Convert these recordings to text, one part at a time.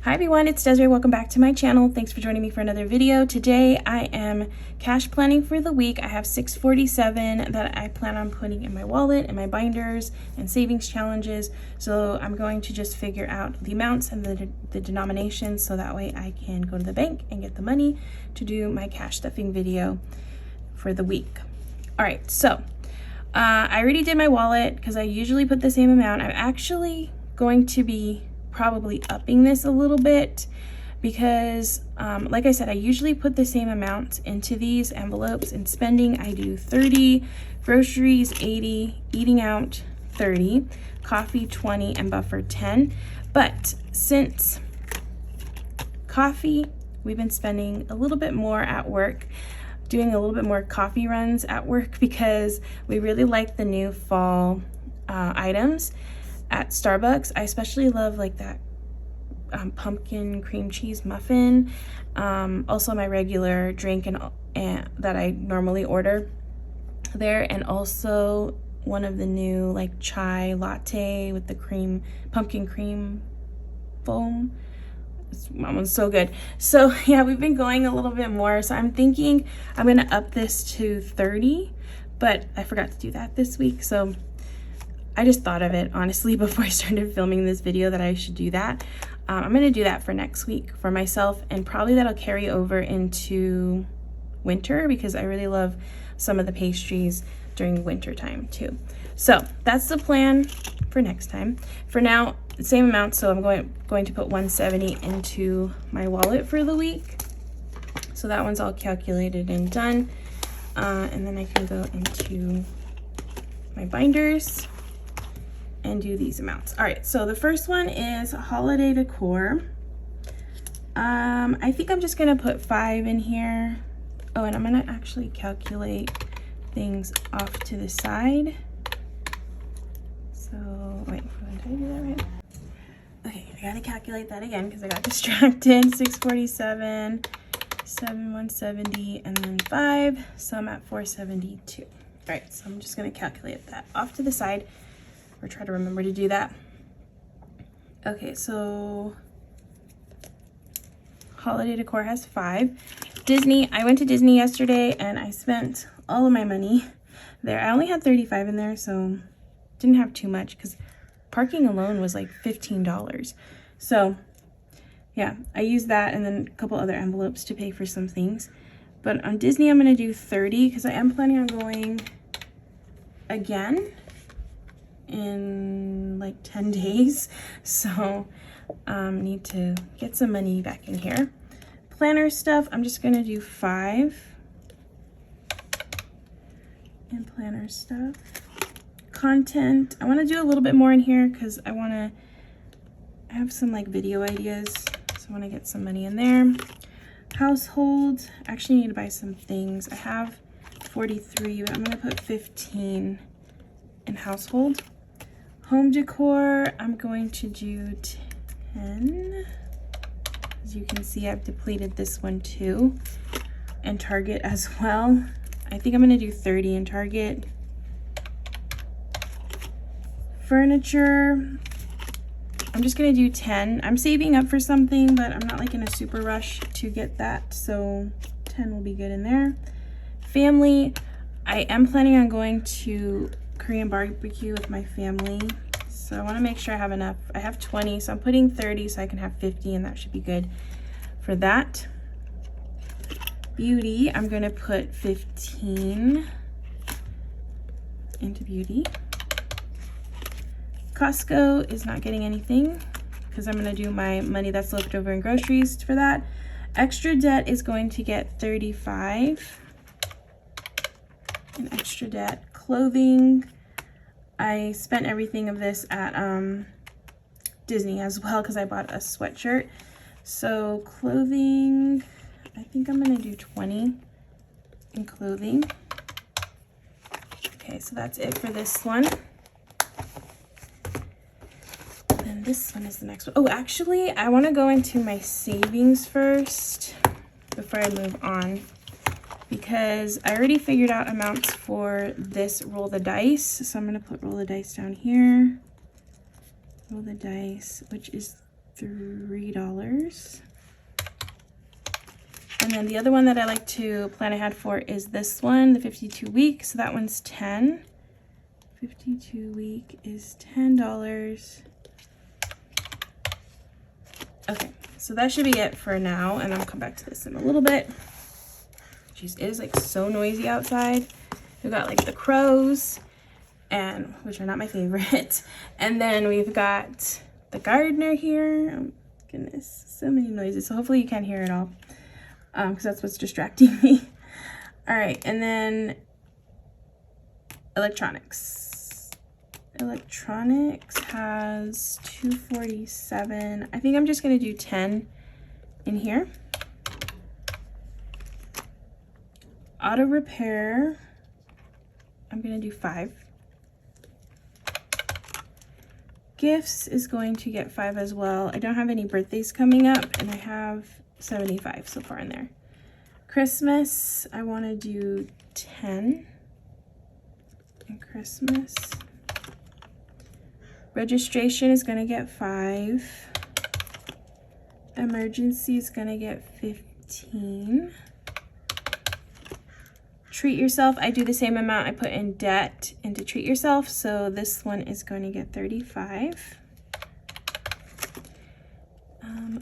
Hi everyone, it's Desiree. Welcome back to my channel. Thanks for joining me for another video. Today I am cash planning for the week. I have $647 that I plan on putting in my wallet and my binders and savings challenges. So I'm going to just figure out the amounts and the denominations so that way I can go to the bank and get the money to do my cash stuffing video for the week. All right, so I already did my wallet because I usually put the same amount. I'm actually going to be probably upping this a little bit because like I said, I usually put the same amount into these envelopes. In spending, I do 30, groceries 80, eating out 30, coffee 20, and buffer 10. But since coffee, we've been spending a little bit more at work, doing a little bit more coffee runs at work because we really like the new fall items at Starbucks. I especially love like that pumpkin cream cheese muffin, also my regular drink and that I normally order there, and also one of the new like chai latte with the pumpkin cream foam. That one's so good. So yeah, we've been going a little bit more, so I'm thinking I'm gonna up this to 30, but I forgot to do that this week, so I just thought of it honestly before I started filming this video that I should do that. I'm gonna do that for next week for myself, and probably that'll carry over into winter because I really love some of the pastries during winter time too. So that's the plan for next time. For now, the same amount, so I'm going to put 170 into my wallet for the week. So that one's all calculated and done. And then I can go into my binders and do these amounts. All right, so the first one is holiday decor. I think I'm just gonna put 5 in here. Oh, and I'm gonna actually calculate things off to the side. So, wait, did I do that right? Okay, I gotta calculate that again because I got distracted. 647, 170, and then 5, so I'm at 472. All right, so I'm just gonna calculate that off to the side, or try to remember to do that. Okay, so holiday decor has 5. Disney, I went to Disney yesterday and I spent all of my money there. I only had 35 in there, so didn't have too much because parking alone was like $15. So yeah, I used that and then a couple other envelopes to pay for some things. But on Disney, I'm gonna do 30 because I am planning on going again in like 10 days, so need to get some money back in here. Planner stuff, I'm just gonna do 5 in planner stuff. Content, I want to do a little bit more in here because I have some like video ideas, so I want to get some money in there. Household, I actually need to buy some things. I have 43, but I'm gonna put 15 in household. Home decor, I'm going to do 10. As you can see, I've depleted this one too. And Target as well. I think I'm gonna do 30 in Target. Furniture, I'm just gonna do 10. I'm saving up for something, but I'm not like in a super rush to get that, so 10 will be good in there. Family, I am planning on going to Korean barbecue with my family, so I want to make sure I have enough. I have 20, so I'm putting 30 so I can have 50, and that should be good for that. Beauty, I'm going to put 15 into beauty. Costco is not getting anything because I'm going to do my money that's left over in groceries for that. Extra debt is going to get 35 in extra debt. Clothing, I spent everything of this at Disney as well because I bought a sweatshirt. So clothing, I think I'm gonna do 20 in clothing. Okay, so that's it for this one. And this one is the next one. Oh, actually, I want to go into my savings first before I move on, because I already figured out amounts for this roll the dice. So I'm going to put roll the dice down here. Roll the dice, which is $3. And then the other one that I like to plan ahead for is this one, the 52 week. So that one's 10. 52 week is $10. Okay, so that should be it for now, and I'll come back to this in a little bit. Jeez, it is like so noisy outside. We've got like the crows, and which are not my favorite. And then we've got the gardener here. Oh goodness, so many noises. So hopefully you can't hear it all, because that's what's distracting me. All right, and then electronics. Electronics has 247. I think I'm just gonna do 10 in here. Auto repair, I'm gonna do 5. Gifts is going to get 5 as well. I don't have any birthdays coming up, and I have 75 so far in there. Christmas, I wanna do 10 in Christmas. Registration is gonna get 5. Emergency is gonna get 15. Treat yourself, I do the same amount I put in debt into treat yourself, so this one is going to get 35.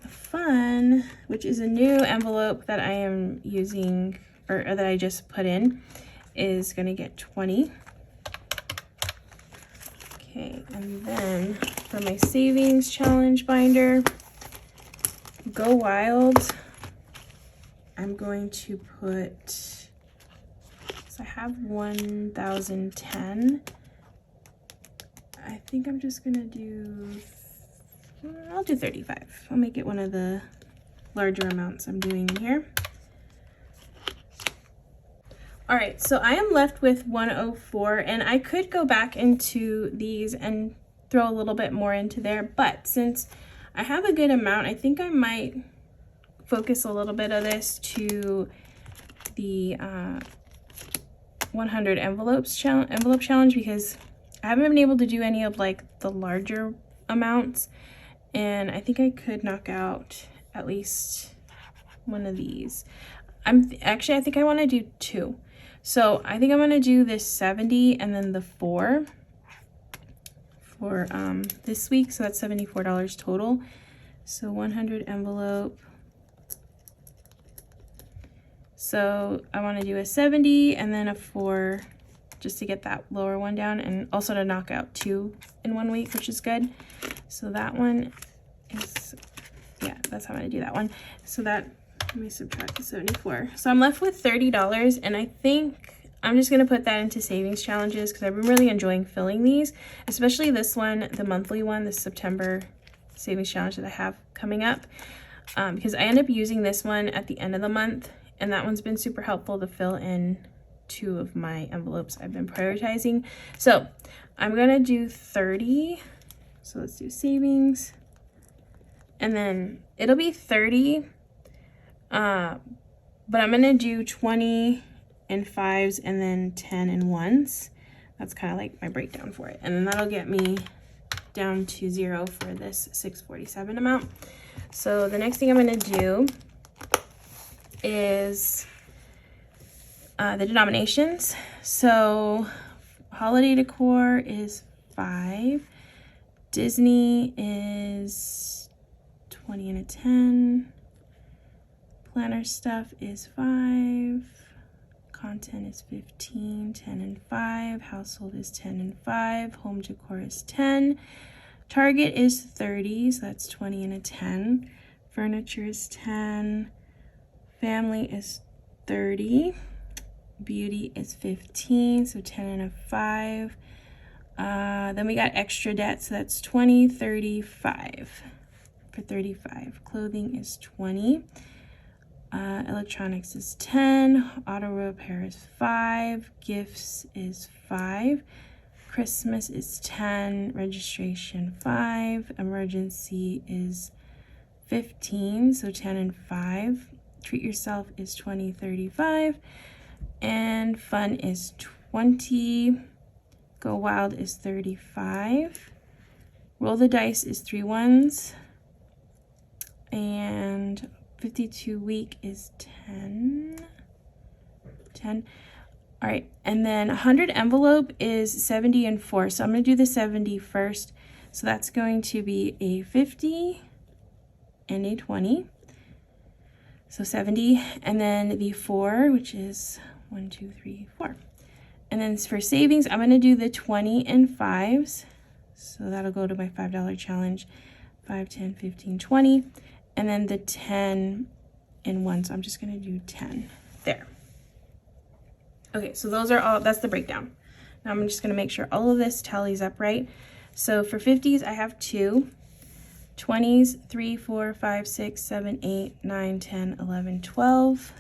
Fun, which is a new envelope that I am using, or that I just put in, is gonna get 20. Okay, and then for my savings challenge binder, Go Wild, I'm going to put, so I have 1,010. I think I'm just gonna do, I'll do 35. I'll make it one of the larger amounts I'm doing in here. All right, so I am left with 104, and I could go back into these and throw a little bit more into there, but since I have a good amount, I think I might focus a little bit of this to the 100 envelope challenge, because I haven't been able to do any of like the larger amounts, and I think I could knock out at least one of these. I think I want to do 2. So I think I'm gonna do this 70 and then the 4 for this week. So that's $74 total. So 100 envelope. So I want to do a 70 and then a 4 just to get that lower one down, and also to knock out 2 in 1 week, which is good. So that one is, yeah, that's how I'm gonna do that one. So that, let me subtract the 74. So I'm left with $30, and I think I'm just gonna put that into savings challenges because I've been really enjoying filling these, especially this one, the monthly one, the September savings challenge that I have coming up, because I end up using this one at the end of the month, and that one's been super helpful to fill in 2 of my envelopes I've been prioritizing. So I'm gonna do 30. So let's do savings, and then it'll be 30. But I'm gonna do 20 in 5s and then 10 in 1s. That's kind of like my breakdown for it. And then that'll get me down to 0 for this 647 amount. So the next thing I'm gonna do is the denominations. So holiday decor is 5. Disney is 20 and a 10. Planner stuff is 5. Content is 15, 10 and 5. Household is 10 and 5. Home decor is 10. Target is 30, so that's 20 and a 10. Furniture is 10. Family is 30. Beauty is 15, so 10 and a 5. Then we got extra debt, so that's 20, 35 for 35. Clothing is 20. Electronics is 10. Auto repair is 5. Gifts is 5. Christmas is 10. Registration 5. Emergency is 15, so 10 and 5. Treat yourself is 20, 35. And fun is 20. Go wild is 35. Roll the dice is 3 1s. 52 week is 10. All right, and then 100 envelope is 70 and 4. So I'm going to do the 70 first. So that's going to be a 50 and a 20. So 70, and then the 4, which is 1, 2, 3, 4. And then for savings, I'm going to do the 20 and 5s. So that'll go to my $5 challenge. 5, 10, 15, 20. And then the 10 and 1. So I'm just going to do 10 there. Okay, so those are all, that's the breakdown. Now I'm just going to make sure all of this tallies up right. So for 50s, I have 2. 20s, 3, 4, 5, 6, 7, 8, 9, 10, 11, 12.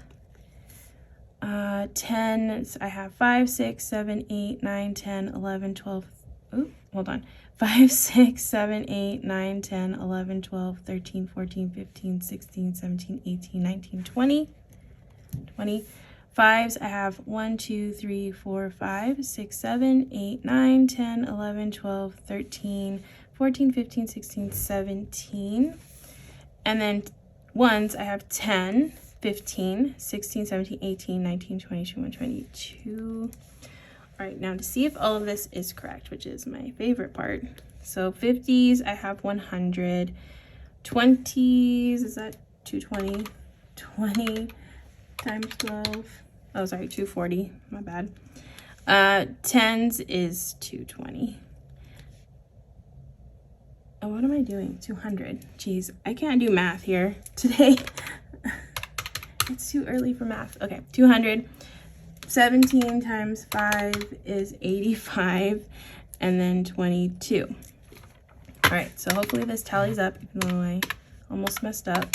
10s, I have 5, 6, 7, 8, 9, 10, 11, 12. Oh, hold on. 5, 6, 7, 8, 9, 10, 11, 12, 13, 14, 15, 16, 17, 18, 19, 20. 20. 5s, I have 1, 2, 3, 4, 5, 6, 7, 8, 9, 10, 11, 12, 13, 14, 15, 16, 17. And then 1s, I have 10, 15, 16, 17, 18, 19, 20, 21, 22. All right, now to see if all of this is correct, which is my favorite part. So 50s, I have 100. 20s, is that 220? 20 times 12. Oh, sorry, 240, my bad. 10s is 220. Oh, what am I doing? 200. Jeez, I can't do math here today. It's too early for math. Okay, 200. 17 times 5 is 85, and then 22. All right, so hopefully this tallies up, even though I almost messed up.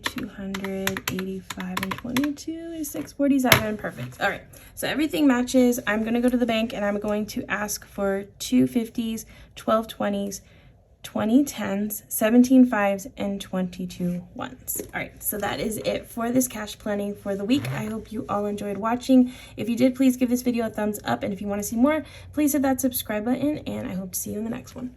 285 and 22 is 647. Perfect. All right, so everything matches. I'm going to go to the bank and I'm going to ask for 2 50s, 12 20s, 20 10s, 17 5s, and 22 1s. All right, so that is it for this cash planning for the week. I hope you all enjoyed watching. If you did, please give this video a thumbs up. And if you want to see more, please hit that subscribe button. And I hope to see you in the next one.